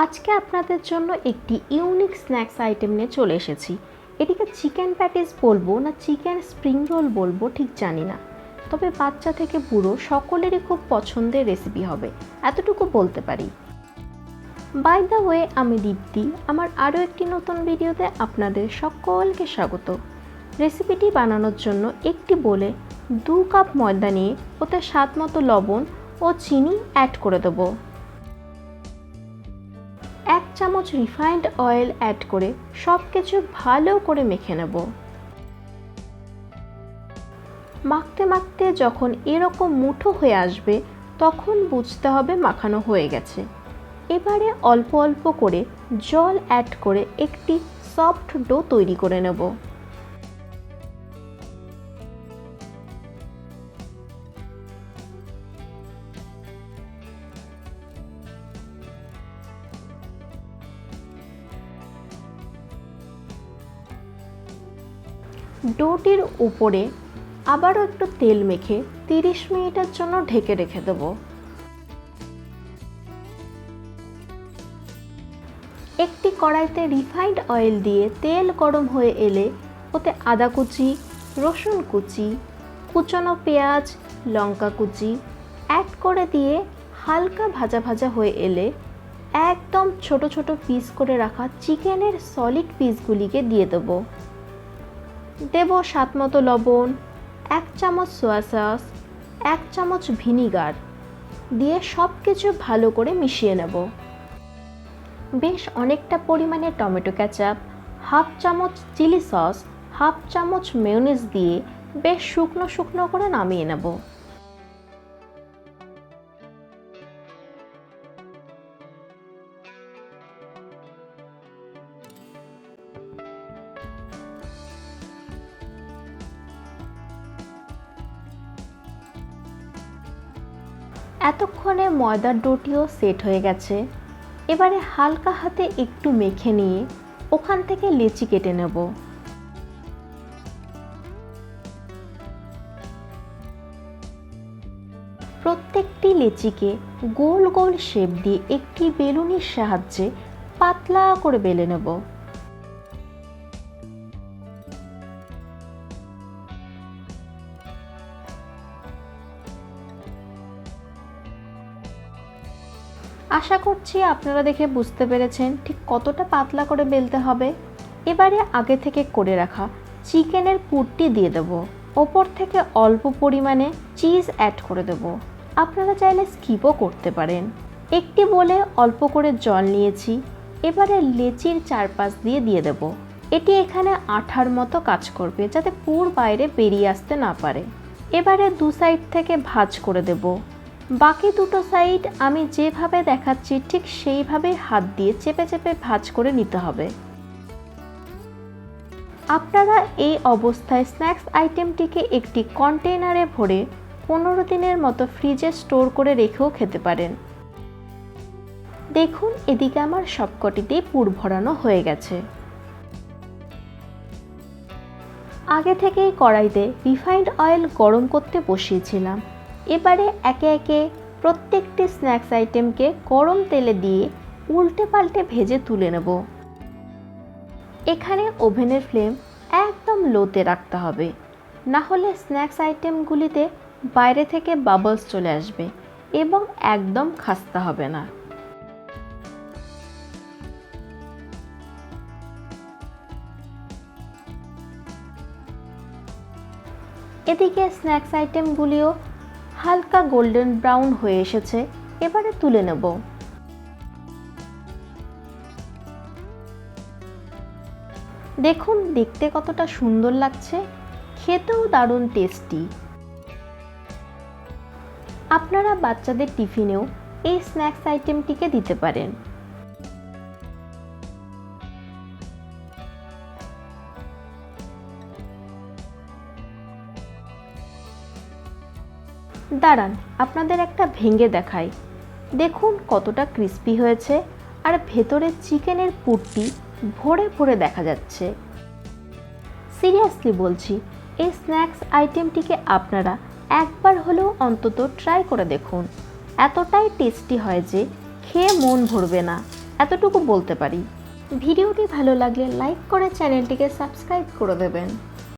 আজকে আপনাদের জন্য একটি ইউনিক স্ন্যাক্স আইটেম নিয়ে চলে এসেছি। এটিকে চিকেন প্যাটিস বলবো না চিকেন স্প্রিং রোল বলবো ঠিক জানি না, তবে বাচ্চা থেকে বুড়ো সকলেরই খুব পছন্দের রেসিপি হবে, এতটুকু বলতে পারি। বাই দ্য ওয়ে, আমি দীপ্তি। আমার আরও একটি নতুন ভিডিওতে আপনাদের সকলকে স্বাগত। রেসিপিটি বানানোর জন্য একটি বোলে 2 কাপ ময়দা নিয়ে ওতে স্বাদ মতো লবণ ও চিনি অ্যাড করে দেবো। 1 চামচ রিফাইন্ড অয়েল অ্যাড করে সব কিছু ভালো করে মেখে নেব। মাখতে মাখতে যখন এরকম মুঠো হয়ে আসবে তখন বুঝতে হবে মাখানো হয়ে গেছে। এবারে অল্প অল্প করে জল অ্যাড করে একটি সফট ডো তৈরি করে নেব। ডোটির উপরে আবারও একটু তেল মেখে 30 মিনিটের জন্য ঢেকে রেখে দেব। একটি কড়াইতে রিফাইন্ড অয়েল দিয়ে তেল গরম হয়ে এলে ওতে আদা কুচি, রসুন কুচি, কুচনো পেঁয়াজ, লঙ্কা কুচি অ্যাড করে দিয়ে হালকা ভাজা ভাজা হয়ে এলে একদম ছোট ছোট পিস করে রাখা চিকেনের সলিড পিসগুলিকে দিয়ে দেবো। দেব স্বাদ মতো লবণ, 1 চামচ সোয়া সস, 1 চামচ ভিনিগার দিয়ে সব কিছু ভালো করে মিশিয়ে নেব। বেশ অনেকটা পরিমাণে টমেটো কেচাপ, 1/2 চামচ চিলি সস, 1/2 চামচ মেয়োনিজ দিয়ে বেশ শুকনো শুকনো করে নামিয়ে নেব। এতক্ষণে ময়দার ডোটিও সেট হয়ে গেছে। এবারে হালকা হাতে একটু মেখে নিয়ে ওখান থেকে লেচি কেটে নেব। প্রত্যেকটি লেচিকে গোল গোল শেপ দিয়ে একটি বেলুনির সাহায্যে পাতলা করে বেলে নেব। আশা করছি আপনারা দেখে বুঝতে পেরেছেন ঠিক কতটা পাতলা করে বেলতে হবে। এবারে আগে থেকে করে রাখা চিকেনের পুরটি দিয়ে দেব। ওপর থেকে অল্প পরিমাণে চিজ অ্যাড করে দেব। আপনারা চাইলে স্কিপও করতে পারেন। একটি বলে অল্প করে জল নিয়েছি। এবারে লেচির চারপাশ দিয়ে দেব। এটি এখানে আঠার মতো কাজ করবে যাতে পুর বাইরে বেরিয়ে আসতে না পারে। এবারে 2 সাইড থেকে ভাঁজ করে দেব। বাকি দুটো সাইড আমি যেভাবে দেখাচ্ছি ঠিক সেইভাবে হাত দিয়ে চেপে চেপে ভাঁজ করে নিতে হবে। আপনারা এই অবস্থায় স্ন্যাক্স আইটেমটিকে একটি কন্টেইনারে ভরে 15 দিনের মতো ফ্রিজে স্টোর করে রেখেও খেতে পারেন। দেখুন, এদিকে আমার সবকটিতেই পুর ভরানো হয়ে গেছে। আগে থেকেই কড়াইতে রিফাইন্ড অয়েল গরম করতে বসিয়েছিলাম। এবারে একে একে প্রত্যেকটি স্ন্যাক্স আইটেমকে গরম তেলে দিয়ে উল্টে পাল্টে ভেজে তুলে নেব। এখানে ওভেনের ফ্লেম একদম লোতে রাখতে হবে, না হলে স্ন্যাক্স আইটেমগুলিতে বাইরে থেকে বাবলস চলে আসবে এবং একদম খাস্তা হবে না। এদিকে স্ন্যাক্স আইটেমগুলিও হালকা গোল্ডেন ব্রাউন হয়ে এসেছে। এবারে তুলে নেব। দেখুন দেখতে কতটা সুন্দর লাগছে, খেতেও দারুণ টেস্টি। আপনারা বাচ্চাদের টিফিনেও এই স্ন্যাক্স আইটেমটিকে দিতে পারেন। দাঁড়ান, আপনাদের একটা ভেঙে দেখাই। দেখুন কতটা ক্রিস্পি হয়েছে আর ভেতরে চিকেনের পুরটি ভরে ভরে দেখা যাচ্ছে। সিরিয়াসলি বলছি, এই স্ন্যাক্স আইটেমটিকে আপনারা একবার হলেও অন্তত ট্রাই করে দেখুন। এতটাই টেস্টি হয় যে খেয়ে মন ভরবে না। এতটুকু বলতে পারি। ভিডিওটি ভালো লাগলে লাইক করে চ্যানেলটিকে সাবস্ক্রাইব করে দেবেন।